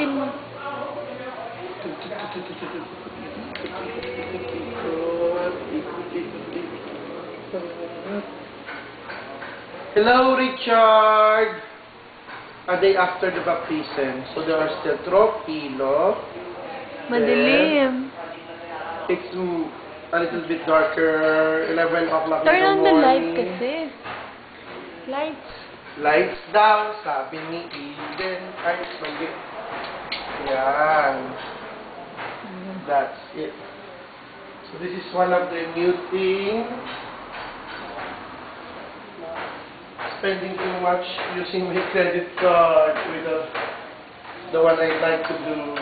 Ikutin mo. Hello, Richard! A day after the baptism, so there are still tropilo. Madilim. It's a little bit darker, 11 o'clock in Turn the on the morning. light kasi. Lights. Lights down, sabi ni Eden. Ay, mali. Yan. That's it. So this is one of the new things. Spending too much using my credit card with the one I like to do.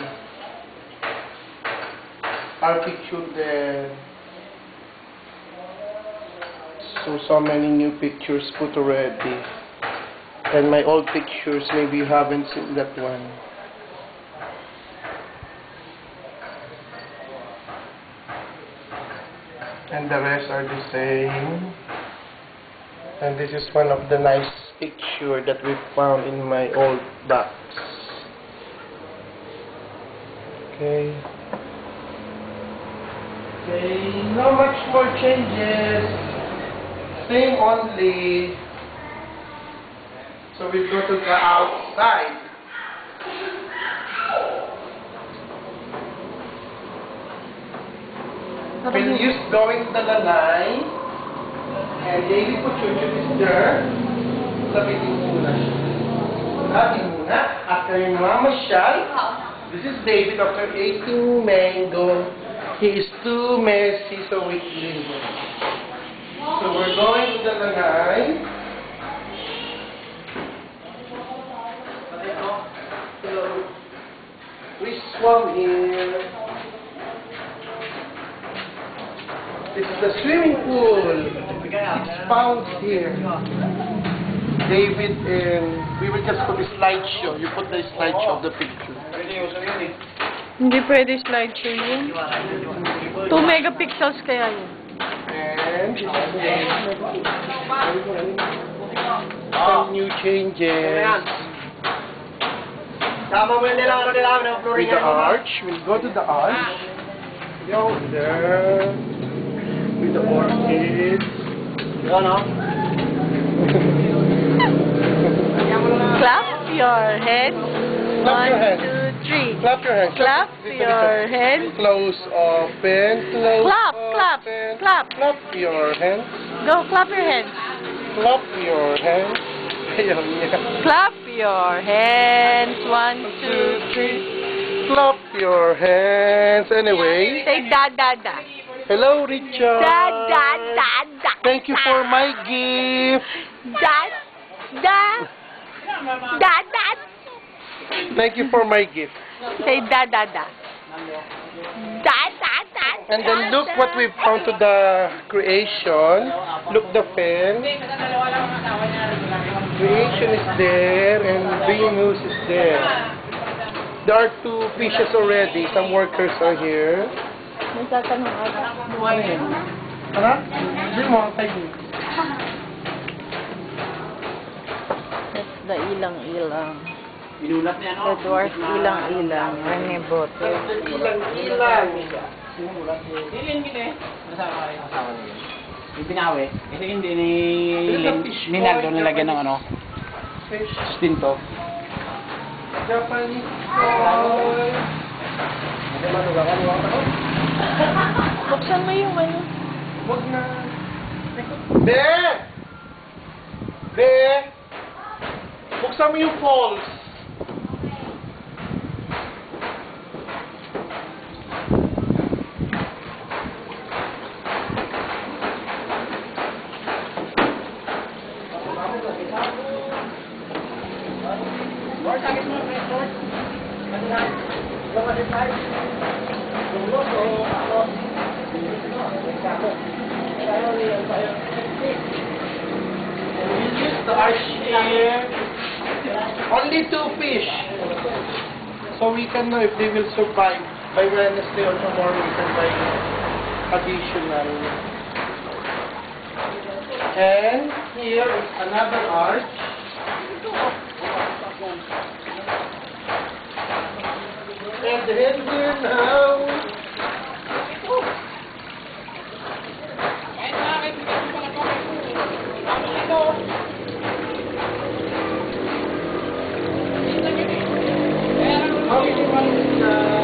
Our picture there. So many new pictures put already. And my old pictures, maybe you haven't seen that one. And the rest are the same. And this is one of the nice picture that we found in my old box. Okay. Okay, not much more changes. Same only. So we go to the outside. We'll use going to the lanay. And daily po chuchut is there. Sabihin muna siya. Sabihin muna. After yung mamasyal, this is David after eating mango. He is too messy, so we clean him. So we're going to the lanay. Hello. We swam here. This is the swimming pool. It's found here. David and we will just put a slideshow. You put the slideshow of the picture. Hindi pwede slideshow yun. 2 megapixels kaya yun. And some new changes. With the arch. We'll go to the arch. Go there. With the orchids. Clap your hands. Clap your 1, hands. 2, 3. Clap your hands. Clap your hands. Close, open, close, Clap, clap, open. clap. Clap your hands. Go, clap your hands. Clap your hands. Ayaw niya. Clap your hands. 1, 2, 3. Clap your hands. Anyway. Say da da da. Hello, Richard. Da da da da. Thank you for my gift. Da da da da. Thank you for my gift. Say da da da. Da da da. And then look what we found to the creation. Look the fence. Creation is there and Venus is there. There are 2 fishes already. Some workers are here. May tatanong ako. Ano yun? Ano? Hindi mo ang tayo. That's the ilang-ilang. Inulat niya, no? The dwarf ilang-ilang. Rene Bote. Ilang-ilang. Dilin kita eh. Nasama kayo, kasama niya. Yung pinawi. Kasi hindi ni Minaldo nilagyan ng ano? Fish. Stinto. Japanese toy. Buksan mo yung ano. Huwag na. Be! Be! Buksan mo yung falls. The arch here. Only 2 fish. So we can know if they will survive. By Wednesday or tomorrow we can buy additional. And here is another arch. red head here now. How is it now?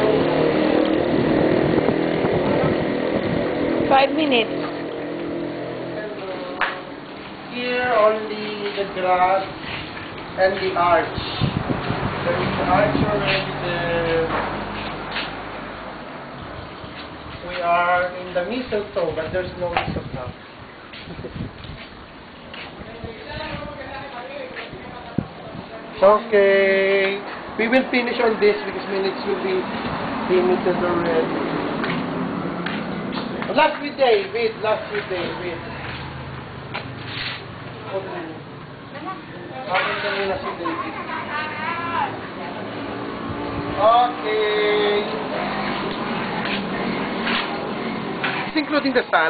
5 minutes. Here only the grass and the arch. There is the arch already there. We are in the mistletoe, but there's no mistletoe. Okay. We will finish on this because minutes will be limited already. Last few days, wait. Akin kami na si David. Okay. It's including the salad.